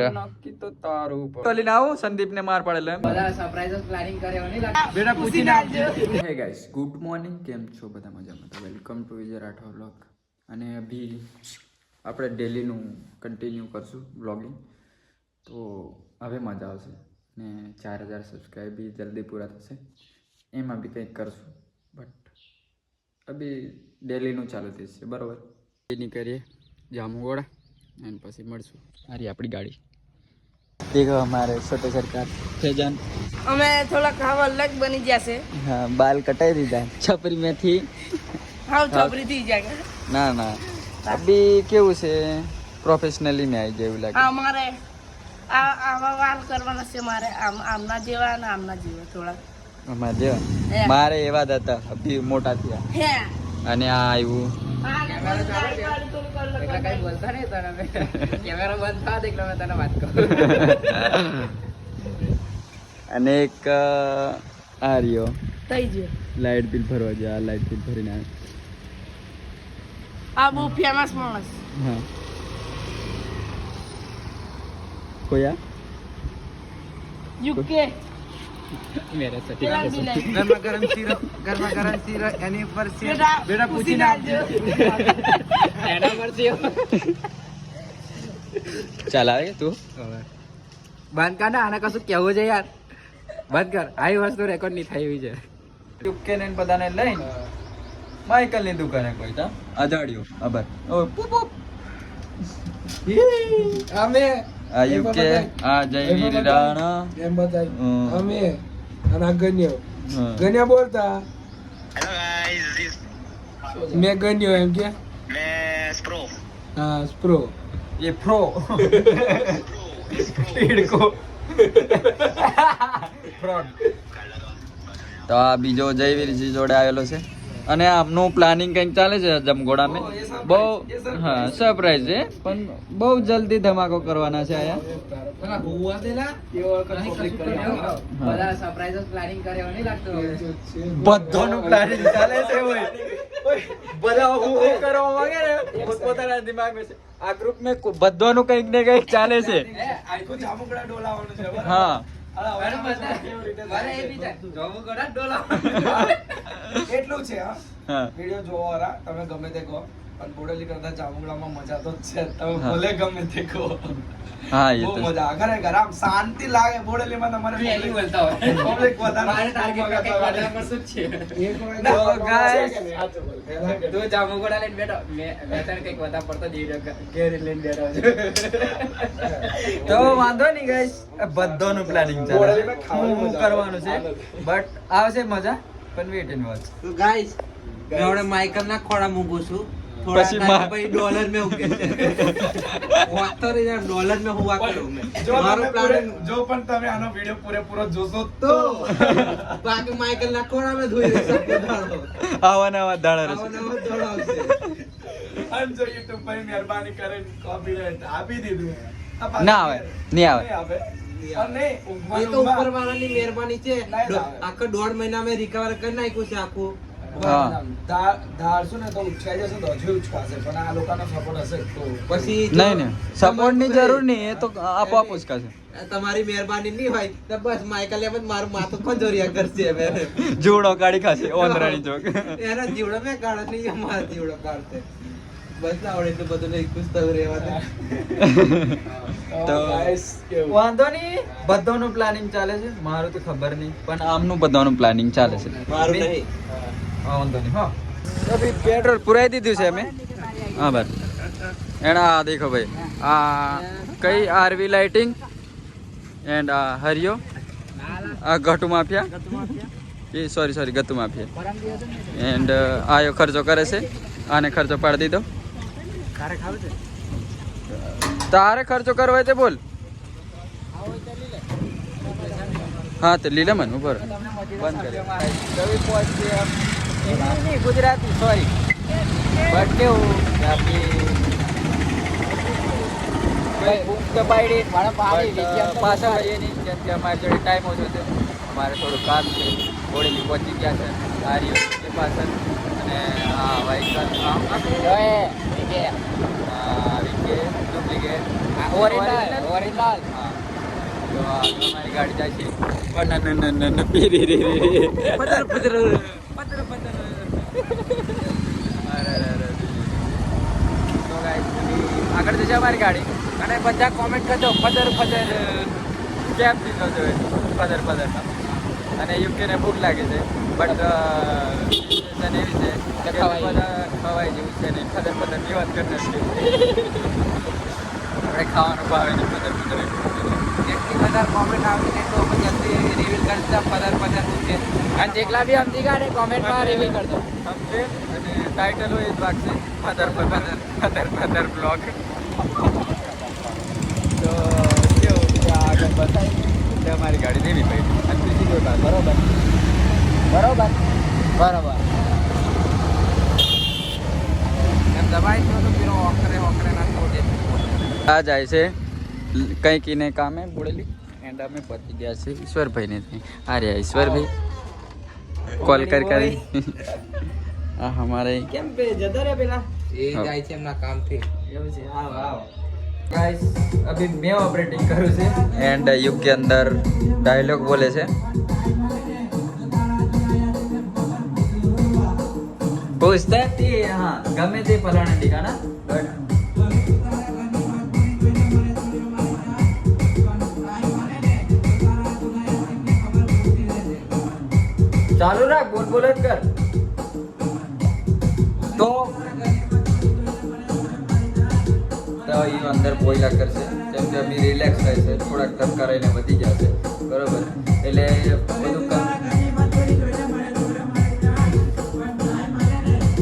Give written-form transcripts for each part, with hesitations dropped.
નક્કી તો તારું ઉપર લઈને આવું સંદીપ ને માર પડેલો એમ બધા સરપ્રાઈઝ પ્લાનિંગ કરે નહીં લાગે બેટા પૂછીને આવજો. હે ગાઈસ ગુડ મોર્નિંગ, કેમ છો બધા મજામાં? તો welcome to Vijay Rathod vlog. અને અભી આપણે ડેલીનું કન્ટિન્યુ કરશું વ્લોગિંગ. તો હવે મજા આવશે ને 4000 સબસ્ક્રાઈબ બી જલ્દી પૂરા થશે, એમાં બી કંઈક કરશું. બટ અભી ડેલીનું ચાલુ થશે બરાબર. એની કરીએ જામુગોડા અને પછી મળશું. અરે આપણી ગાડી देखो हमारे छोटे सरकार फैजान हमें थोड़ा खावा अलग बनी जैसे हाँ बाल कटाई दीदा छपरी में थी हाँ छपरी थी जाएगा ना ना अभी केवू से प्रोफेशनली में आई जेवू लागे हमारे आवा वाल करवाना से मारे आमना जेवा ना आमना जेवा थोड़ा અમાર જેવા મારે એવા જ હતા, અભી મોટા થયા હે અને આ આવ્યું એટલે કઈ બોલતા નહીં તને કેમેરા બંધ થા દેખ મેં તને વાત કરું અને એક આ રહ્યો થઈ જ લાઇટ બિલ ભરવા જાય. આ લાઇટ બિલ ભરીને આવે. આ બહુ ફેમસ માણસ હા કોયા યુકે મેરા પેલા બી લે ગરમા ગરમ શીરો એની પર બેટા પૂછીને આવજો એના પર શીરો ચાલ આવે તું બંધ કર ને, આને કશું કેવું છે યાર, બંધ કર. આવી વસ્તુ રેકોર્ડ નહીં થાય એવી છે. યુકે ને બધાને લઈને માઇકલ ની દુકાને કોઈ તા અજાડ્યો અબર ઓ પુપ પુપ અમે આ યુકે આ જયવીર રાણા એમ બતાય અમે અને આ ગન્યો ગન્યા બોલતા હેલો ગાઈસ મેં ગન્યો એમ કે મેં સ્પ્રો હા સ્પ્રો ये प्रो ઈડકો ફ્રોડ. તો આ બીજો જયવીરજી જોડે આવેલો છે અને આમનું પ્લાનિંગ કંઈક ચાલે છે જમઘોડામાં. બહુ હા સરપ્રાઈઝ છે પણ બહુ જલ્દી ધમાકો કરવાના છે આયા. બધા સરપ્રાઈઝ પ્લાનિંગ કરે એવું નહીં લાગતું. બધાનું પ્લાનિંગ ચાલે છે ઓય બધા હું કરવા માંગે ને પોતાના દિમાગમાં છે. આ ગ્રુપ મે બધાનું કંઈક ને કંઈક ચાલે છે. આખું જામુગડા ડોલાવાનું છે બરાબર? હા એટલું છે હા. હા વિડિયો જોવો વાળા તમે ગમે તે કહો પણ બોડેલી કરતા જામુગડામાં મજા તો છે. તમે હા. ભલે ગમે તે કહો હા એ બહુ તો મજા આવે ખરેખર. આમ શાંતિ લાગે બોડેલીમાં. તમારે પહેલી બોલતા હોય. પબ્લિક વધારે મારે ટાર્ગેટ કંઈક વધારે પર શું જ છે. એક વાર તો guys, તું જામુગોડા લઈને બેઠો, મેં તને કંઈક વધારે પડતો ઘેર લઈને બેઠો છું. તો વાંધો નહીં ગાઈસ, બધાનું પ્લાનિંગ ચાલે બોડેલીમાં છે. ખાવાની હું મજા કરવાનું છે બટ આવશે મજા પણ વેટ એન્ડ વોચ. તો ગાઈસ મેં હવે માઈકલ ના ખોળા મૂકું છું. પછી પછી ડોલર में ઉકે છે વાત તો રે ડોલર में હુવા કરું મેં જો મારો તમે પ્લાન જો પણ તમે આનો વિડિયો પૂરેપૂરો જોશો તો બાકી માઈકલ ના ખોળા में ધોઈ રહેશે દાડો આવા નવા દાડા આવો રહેશે. નવો દાડો આવશે અને જો YouTube પર મહેરબાની કરીને કોપીરાઈટ આપી દીધું ના આવે, નહીં આવે. અને એ તો ઉપર વાળાની મહેરબાની છે. નહીં આવે. આખો 1.5 મહિના મેં રિકવર કરી નાખ્યું છે આખું. હા. ધારશું ને તો ઉચકાઈ જશે તો હજુ ઉચકાશે પણ આ લોકોનો સપોર્ટ હશે તો પછી નહીં ને સપોર્ટ ની જરૂર નહીં, એ તો આપોઆપ ઉચકાશે. તમારી મહેરબાની નહીં હોય તો બસ માઈકલ એમ જ મારું માથું ખંજોરિયા કરશે હવે. જુડો કાઢી ખાશે ઓંદરાની ચોક. એના જીવડો મેં કાઢે નહીં, અમારા જીવડો કાઢશે. બસ આવડે એટલું બધું નહીં, ખુશ થવું રહેવા દે. તો guys, કેવું? વાંધો નહીં, બધાનું પ્લાનિંગ ચાલે છે. મારું તો ખબર નહીં પણ આમનું બધાનું પ્લાનિંગ ચાલે છે. મારું નહીં. હા વાંધો નહીં. હા તો ભઈ પેટ્રોલ પુરાઈ દીધું છે અમે. હા બસ એના આ દેખો ભાઈ, આ કઈ આરવી લાઇટિંગ એન્ડ આ હરિયો, આ ગટુ માફિયા એ સોરી ગતુ માફિયા એન્ડ આયો ખર્ચો કરે છે. આને ખર્ચો પાડી દીધો. તારે ખર્ચો કરવો હોય તે બોલ. હા તો લીલે મન ઉપર બંધ કરી ગુજરાતી સોરી બટ કેવું કે આપણી પાછા વળીએ નહીં કેમ કે અમારી જોડે ટાઈમ ઓછો છે. અમારે થોડું કામ છે. બોડેલી પહોંચી ગયા છે આર્યો એ પાછળ અને આ વાઇકલ કે ડુપ્લિકેટ ઓરિજિનલ હા તો અમારી ગાડી જાય છે પણ પતર પતર તો ગાઈસ આગળ જશે અમારી ગાડી અને બધા કોમેન્ટ કરજો પદર પદર કેમ દીધો છો પદર પદર અને યુકેને ભૂખ લાગે છે બટ સિચ્યુએશન એવી છે કે બધા ખવાય જેવું છે ને પદર પદરની વાત કરી નથી આપણે ખાવાનું ભાવે ને પદર પદર જેટલી બધા કોમેન્ટ આવતી ને તો જલ્દી રિવીલ કરી દીધા પદર પદર છે અને જેટલા બી સમજી ગયા ને કોમેન્ટમાં રિવીલ કરી દો સમજે અને ટાઇટલ હોય એ જ વાગશે પદર પદર પદર પદર બ્લોગ તો કેવું છે આગળ બતાવી એટલે અમારી ગાડી લેવી પડી અને બીજી કોઈ વાત બરોબર એમ દબાઈ દો તો પેલો ઓકરે ના છોડે આ જાય છે કંઈક એને કામે બોલેલી એન્ડ અમે પતી ગયા છે ઈશ્વરભાઈને ત્યાં આ રહ્યા ઈશ્વરભાઈ કોલ કરી આ हमारे કેમ પે જતા રે પેલા એ જાય છે એમના કામથી એવું છે આવો गाइस अभी मैं ऑपरेटिंग करूँ से एंड युग के अंदर डायलॉग बोले से पूछता है हाँ गमे ते फलाना दिखा ना बट चालू रख बोल कर तो એ અંદર બોઈલા કરશે જેમ કે અભી રિલેક્સ થાય છે થોડાક ધક્કા રહીને વધી જશે બરોબર એટલે બધું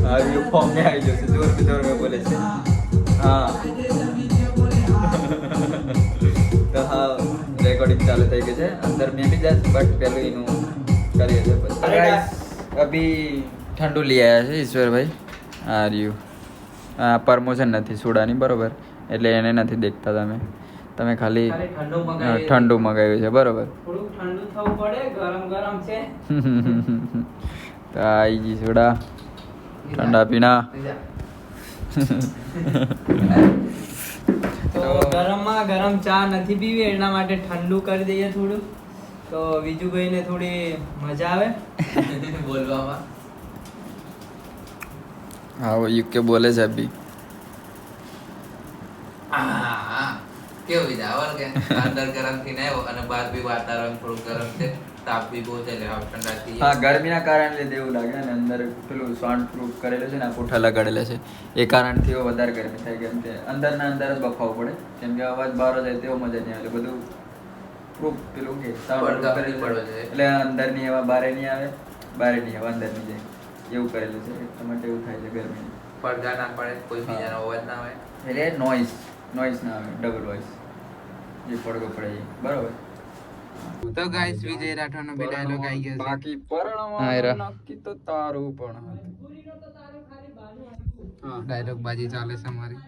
આવી ફોર્મ में આવી જશે જોર में બોલે છે હા તો હા રેકોર્ડિંગ ચાલુ થઈ ગઈ છે અંદર મેં બી જશે બટ પેલું એનું કરીએ છે પછી ગાઈસ અભી ઠંડુ લઈ આવ્યા છે ઈશ્વરભાઈ આ રહ્યું પ્રમોશન નથી સોડાની બરોબર એટલે એને નથી દેખતા તમે ખાલી ઠંડુ મગાવ્યું છે બરોબર થોડું ઠંડુ થવું પડે ગરમ છે તો આવી ગઈ સોડા ઠંડા પીણા તો ગરમમાં ગરમ ચા નથી પીવી એના માટે ઠંડુ કરી દઈએ થોડું તો બીજું ભાઈને થોડી મજા આવે બોલવામાં हाँ वो યુકે બોલે છે અભી કેવું વિધાવલ કે અંદર ગરમ થી આવ્યો અને બહાર બી વાતાવરણ થોડું ગરમ છે તાપ બી બહુ છે એટલે ઠંડા થી હા ગરમીના કારણે લીધે એવું લાગે અને અંદર પેલું સાઉન્ડ પ્રૂફ કરેલું છે ને પૂઠા લગાડેલા છે એ કારણથી વધારે ગરમી થાય કેમ કે અંદરના અંદર જ બફાવવું પડે કેમ કે અવાજ બહાર જાય તેવો મજા નહીં આવે બધું પ્રૂફ પેલું કે સાઉન્ડ કરેલું પડે એટલે અંદરની હવા બહાર નહીં આવે બહારની હવા અંદર નહીં જાય એવું કરેલું છે એટલા માટે એવું થાય છે ગરમી પડદા ના પડે કોઈ બીજાનો અવાજ ના આવે એટલે નોઈસ ના આવે ડબલ વોઇસ જે પડઘો પડે એ બરોબર તો ગાઈસ વિજય રાઠોડનો બી ડાયલોગ આવી ગયો છે બાકી પરણવાનું નક્કી તો તારું પણ હતું ડાયલોગ બાજી ચાલે છે અમારી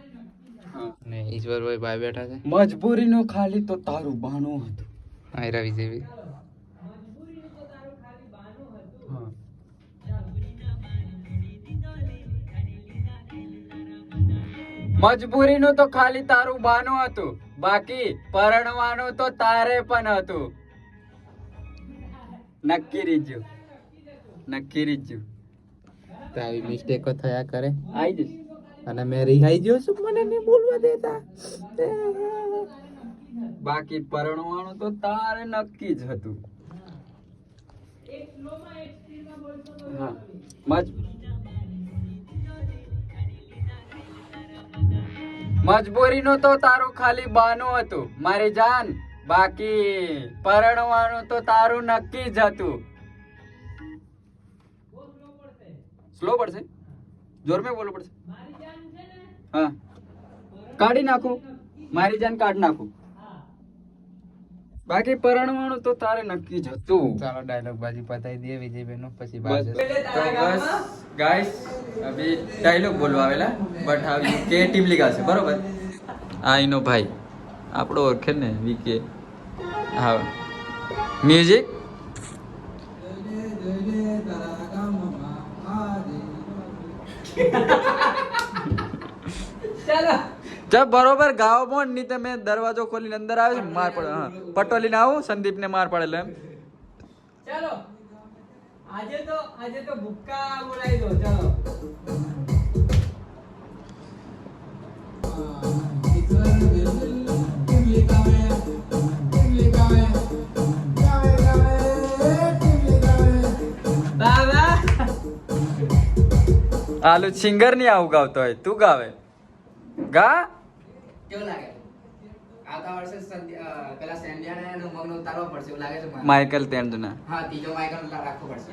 ને ઈશ્વરભાઈ ભાઈ બેઠા છે મજબૂરીનું ખાલી તો તારું બહાનું હતું આયરા વિજયભાઈ મજબૂરીનું તો ખાલી તારું બહાનું હતું બાકી પરણવાનું તો તારે પણ હતું નક્કી રીજ્યું તો આવી મિસ્ટેકો થયા કરે આઈ જઈશ અને મેં રિહાઈ ગયો છું મને નહીં બોલવા દેતા બાકી પરણવાનું તો તારે નક્કી જ હતું હા મજબૂરીનું તો તારું ખાલી બહાનું હતું મારી જાન બાકી પરણવાનું તો તારું નક્કી જ હતું સ્લો પડશે જોર में બોલવું પડશે હા કાઢી નાખું મારી જાન કાઢી નાખું બાકી પરણવાનું તો તારે નક્કી જ હતું ચાલો ડાયલોગ બાજી પતાવી દઈએ વિજયભાઈ નો પછી બસ ગાઈસ અભી ડાયલોગ બોલવા આવેલા બટ હવે કે ટીમ લીગા છે બરોબર આ એનો ભાઈ આપણો ઓળખે ને વીકે હા મ્યુઝિક ચાલો જબ બરોબર ગાવ પણ નહીં તમે દરવાજો ખોલીને અંદર આવે છે માર પડે. હા પટોલીને આવું સંદીપને માર પડે એમ. ચાલો આજે તો ભૂક્કા બોલાવી દો. ચાલો બાબા આલુ સિંગર નહીં આવું ગાવતો હોય તું ગાવે ગા. કેવું લાગે આવતા વર્ષે પેલા સેન્ડિયાના અને ઉમંગનો ઉતારવો પડશે એવું લાગે છે મને. માઇકલ તેન્ડના હા ત્રીજો માઇકલ રાખવો પડશે.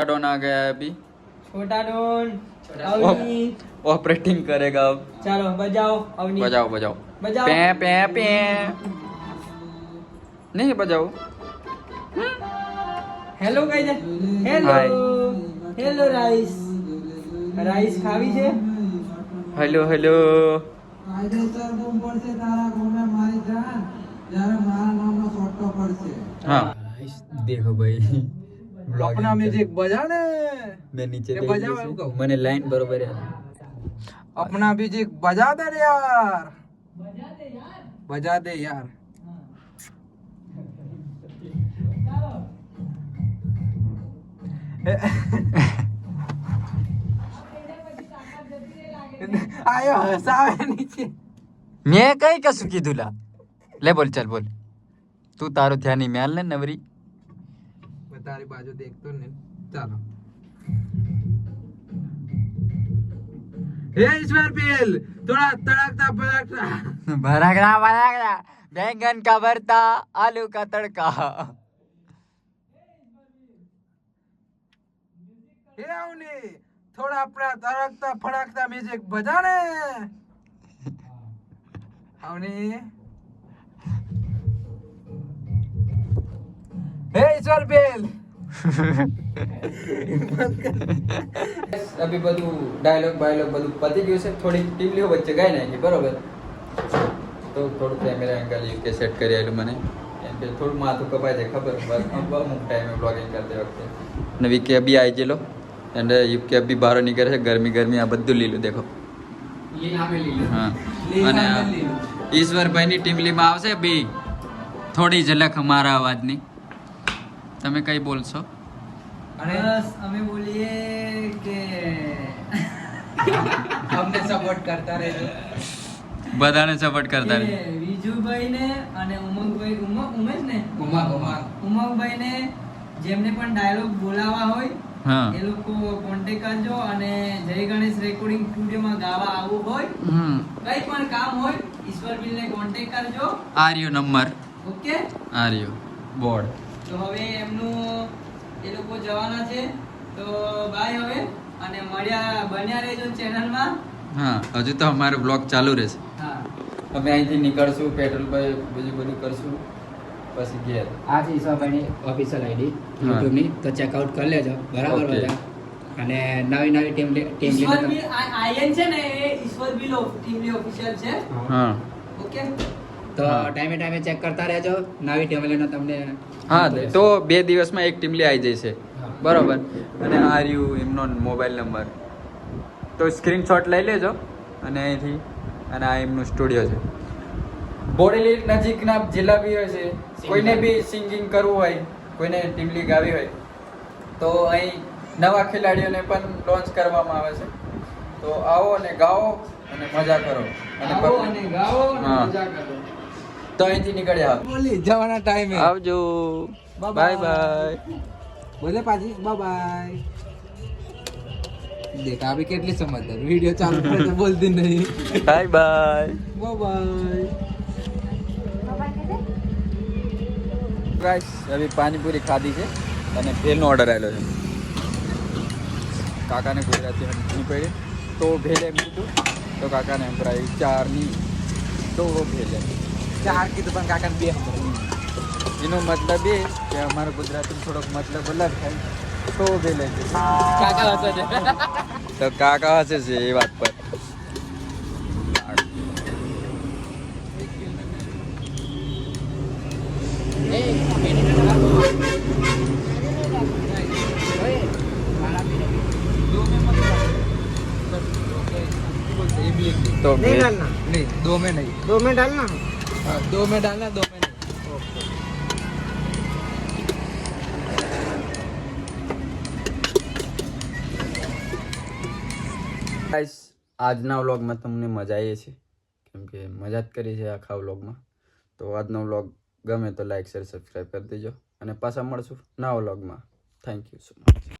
डॉन आ गया है अभी. छोटा डॉन अवनी ऑपरेटिंग करेगा अब. ચાલો બજાઓ અવની बजाओ बजाओ. बजाओ. पे पे पे नहीं बजाओ. હેલો કહી દે. Hello Hi. Hello rice rice ખાવી છે. Hello hello. हाँ देखो भाई अपना म्यूजिक बजा ने मैं नीचे ये देख बजाओ ली इनको। मैंने लाइन बरोबर है. अपना म्यूजिक बजा दे रे यार बजा दे यार आयो हसावे नीचे मैं कई कसु की दूला ले बोल चल बोल तू तारो ध्यान ही म्याल ने नवरी. मैं तारी बाजू देखतो ने चलो हे ईश्वर पीएल थोड़ा तड़कता पड़कता भरकरा भरकरा बैंगन का भरता आलू का तड़का. हे अवनी थोड़ा अपना तड़कता फड़कता म्यूजिक बजा ने अवनी हे ईश्वर पीएल અભી બધું ડાયલોગ બાયલોગ બધું પતી ગયું છે. થોડી ટીમલીઓ વચ્ચે ગાઈ નાખી બરોબર. તો થોડું કેમેરા એંગલ યુકે સેટ કરી આવેલું મને એમ કે થોડું માથું કપાય છે ખબર અમુક ટાઈમે બ્લોગિંગ કરતી વખતે. અને વીકે બી આવી ગયેલો એન્ડ યુકે બી બહાર નીકળે છે. ગરમી ગરમી આ બધું લીલું દેખો. લીલા મે લીલું હા અને ઈશ્વરભાઈની ટીમલીમાં આવશે બી થોડી ઝલક અમારા અવાજની. તમે કઈ બોલશો? બસ અમે બોલીએ કે અમને સપોર્ટ કરતા રહેજો. બધાને સપોર્ટ કરતા રહે. કે વિજુભાઈ ને અને ઉમંગભાઈ ઉમેશ ને ઉમંગ ઉમંગભાઈ ને જેમને પણ ડાયલોગ બોલાવા હોય હા એ લોકો કોન્ટેક્ટ કરજો. અને જય ગણેશ રેકોર્ડિંગ સ્ટુડિયોમાં ગાવા આવવું હોય કઈ પણ કામ હોય ઈશ્વરબીલને કોન્ટેક્ટ કરજો. આર્યો નંબર ઓકે આર્યો બોર્ડ. તો હવે એમનું એ લોકો જવાના છે તો બાય હવે અને બન્યા રહેજો ચેનલમાં. હા હજુ તો અમારો બ્લોગ ચાલુ રહેશે. હા અમે અહીંથી નીકળશું પેટ્રોલ પર બીજું બધું કરશું પછી ઘેર. આ છે ઈશ્વરભાઈની ઓફિશિયલ આઈડી હા. યુટ્યુબની તો ચેકઆઉટ કરી લેજો બરાબર Okay. બધા. અને નવી ટીમ ઈશ્વરબીલ આયન છે ને એ ઈશ્વરબીલ ટીમલી ઓફિશિયલ છે. હા ઓકે તો હા. ટાઈમે ચેક કરતા રહેજો નવી ટીમ લઈને તમને હા તો 2 દિવસમાં એક ટીમલી આવી જશે બરોબર. અને આ રહ્યું એમનો મોબાઈલ નંબર તો સ્ક્રીનશોટ લઈ લેજો અને અહીંથી. અને આ એમનું સ્ટુડિયો છે. બોડેલી નજીકના જિલ્લા બી હોય છે. કોઈને બી સિંગિંગ કરવું હોય કોઈને ટીમલી ગાવી હોય તો અહીં નવા ખેલાડીઓને પણ લોન્ચ કરવામાં આવે છે. તો આવો અને ગાઓ અને મજા કરો અને આવો અને ગાઓ અને હા. મજા કરો. તો અહીંથી નીકળ્યા બોલી જવાના ટાઈમે આવજો. Bye bye. બોલે પાછી બાય બાય દેખ આ બી કેટલી સમજદાર વિડિયો ચાલુ કરે તો બોલતી નહીં બાય બાય. બાય ગાઈસ અભી પાણીપુરી ખાધી છે અને ભેલનો ઓર્ડર આવેલો છે. કાકાને ગુજરાતી નહીં પડી તો ભેલ એમ કીધું તો કાકાને એમ પડાવી 4ની તો ભેલ એમ. ચાર કીધું પણ કાકા બે એનો મતલબ એ કે અમારો ગુજરાતી થોડોક મતલબ અલગ થાય તો ભેલ એમ કીધું. કાકા હશે છે તો કાકા હશે છે એ વાત પર. तो नहीं डालना नहीं 2 में नहीं 2 में डालना हाँ 2 में डालना 2 में नहीं ગાઈસ આજના વ્લોગમાં તમને મજા આવી છે કેમ કે મજા જ કરી છે આખા વ્લોગમાં તો આજનો વ્લોગ ગમે તો લાઈક શેર સબસ્ક્રાઈબ કરી દેજો અને પાછા મળશું નવા વ્લોગમાં થેન્ક યુ સો મચ